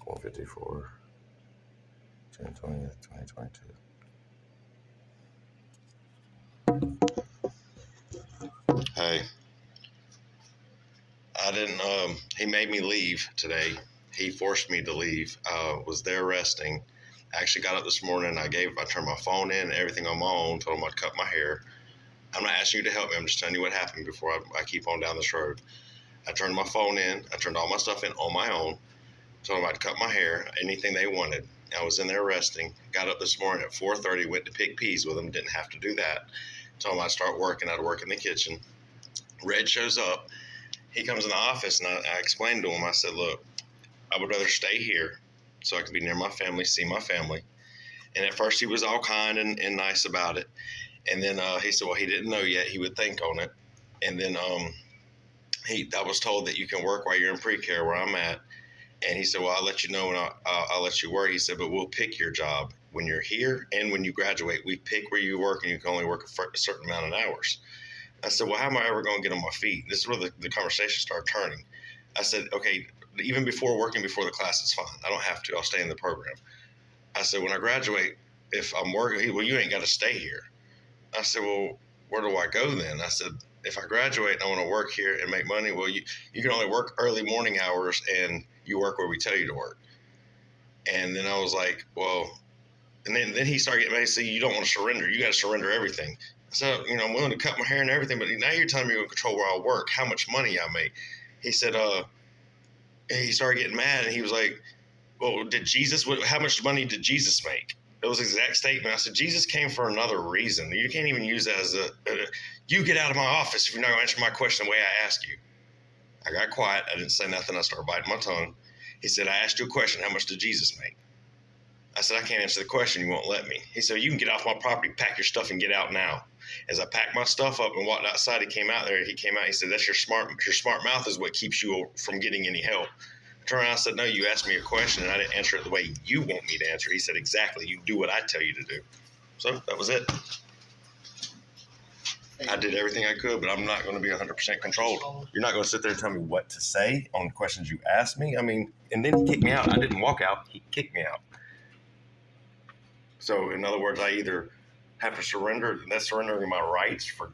4:54, June 20th, 2022. Hey, I didn't, he made me leave today. He forced me to leave. Was there resting. I actually got up this morning. I turned my phone in and everything on my own, told him I'd cut my hair. I'm not asking you to help me. I'm just telling you what happened before I keep on down this road. I turned my phone in. I turned all my stuff in on my own. Told them I'd cut my hair, anything they wanted. I was in there resting. Got up this morning at 4:30, went to pick peas with them. Didn't have to do that. Told them I'd start working. I'd work in the kitchen. Red shows up. He comes in the office, and I explained to him, I said, look, I would rather stay here so I can be near my family, see my family. And at first he was all kind and nice about it. And then he said, well, he didn't know yet. He would think on it. And then I was told that you can work while you're in pre-care where I'm at. And he said, well, I'll let you know when I'll let you work. He said, but we'll pick your job when you're here and when you graduate. We pick where you work, and you can only work a certain amount of hours. I said, well, how am I ever going to get on my feet? This is where the conversation started turning. I said, okay, even working before the class is fine. I don't have to. I'll stay in the program. I said, when I graduate, if I'm working, well, you ain't got to stay here. I said, well, where do I go then? I said, if I graduate and I want to work here and make money, well, you can only work early morning hours, and you work where we tell you to work. And then I was like, well, and then he started getting mad. He said, you don't want to surrender. You got to surrender everything. So, I'm willing to cut my hair and everything, but now you're telling me you're going to control where I work, how much money I make. He said, he started getting mad, and he was like, well, how much money did Jesus make? It was the exact statement. I said, Jesus came for another reason. You can't even use that as you get out of my office if you're not going to answer my question the way I ask you. I got quiet. I didn't say nothing. I started biting my tongue. He said, I asked you a question. How much did Jesus make? I said, I can't answer the question. You won't let me. He said, you can get off my property, pack your stuff, and get out now. As I packed my stuff up and walked outside, he came out. He said, that's your smart mouth is what keeps you from getting any help. I turned around and said, no, you asked me a question, and I didn't answer it the way you want me to answer. He said, exactly. You do what I tell you to do. So that was it. I did everything I could, but I'm not going to be 100% controlled. You're not going to sit there and tell me what to say on the questions you asked me. I mean, and then he kicked me out. I didn't walk out. He kicked me out. So, in other words, I either have to surrender. That's surrendering my rights for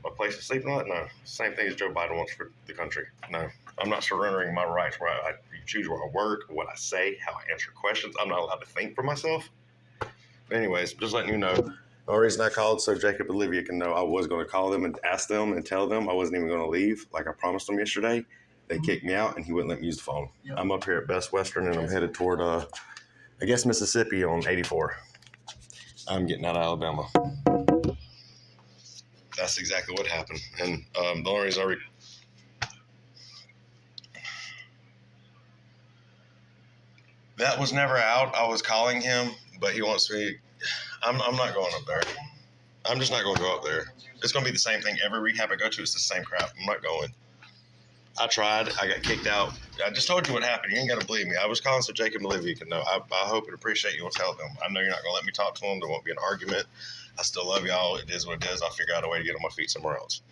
a place to sleep and all that. No, same thing as Joe Biden wants for the country. No, I'm not surrendering my rights where I choose where I work, what I say, how I answer questions. I'm not allowed to think for myself. But anyways, just letting you know. The only reason I called so Jacob and Olivia can know I was going to call them and ask them and tell them I wasn't even going to leave like I promised them yesterday. They kicked me out, and he wouldn't let me use the phone. Yep. I'm up here at Best Western, and I'm headed toward, I guess, Mississippi on 84. I'm getting out of Alabama. That's exactly what happened. And the only reason that was never out. I was calling him, but he wants me. I'm not going up there. I'm just not going to go up there. It's going to be the same thing. Every rehab I go to, it's the same crap. I'm not going. I tried. I got kicked out. I just told you what happened. You ain't got to believe me. I was calling so Jacob and Olivia can know. I hope and appreciate you will tell them. I know you're not going to let me talk to them. There won't be an argument. I still love y'all. It is what it is. I'll figure out a way to get on my feet somewhere else.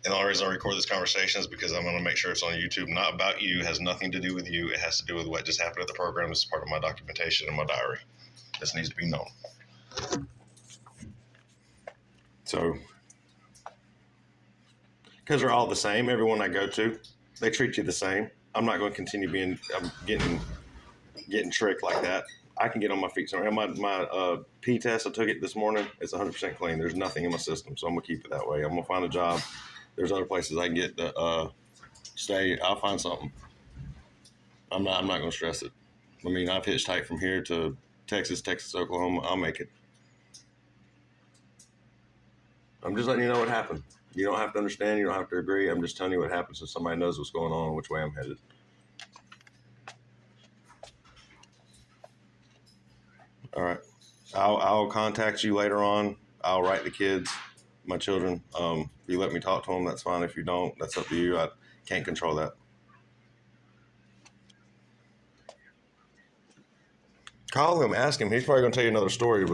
And the only reason I record this conversation is because I'm going to make sure it's on YouTube. Not about you. It has nothing to do with you. It has to do with what just happened at the program. This is part of my documentation and my diary. This needs to be known. So, because they're all the same, everyone I go to, they treat you the same. I'm not going to continue getting tricked like that. I can get on my feet somewhere. My P test, I took it this morning. It's 100% clean. There's nothing in my system, so I'm going to keep it that way. I'm going to find a job. There's other places I can get to stay. I'll find something. I'm not going to stress it. I mean, I've hitchhiked from here to Texas, Oklahoma. I'll make it. I'm just letting you know what happened. You don't have to understand. You don't have to agree. I'm just telling you what happened so somebody knows what's going on and which way I'm headed. All right. I'll contact you later on. I'll write the kids, my children. If you let me talk to them, that's fine. If you don't, that's up to you. I can't control that. Call him, ask him. He's probably going to tell you another story, but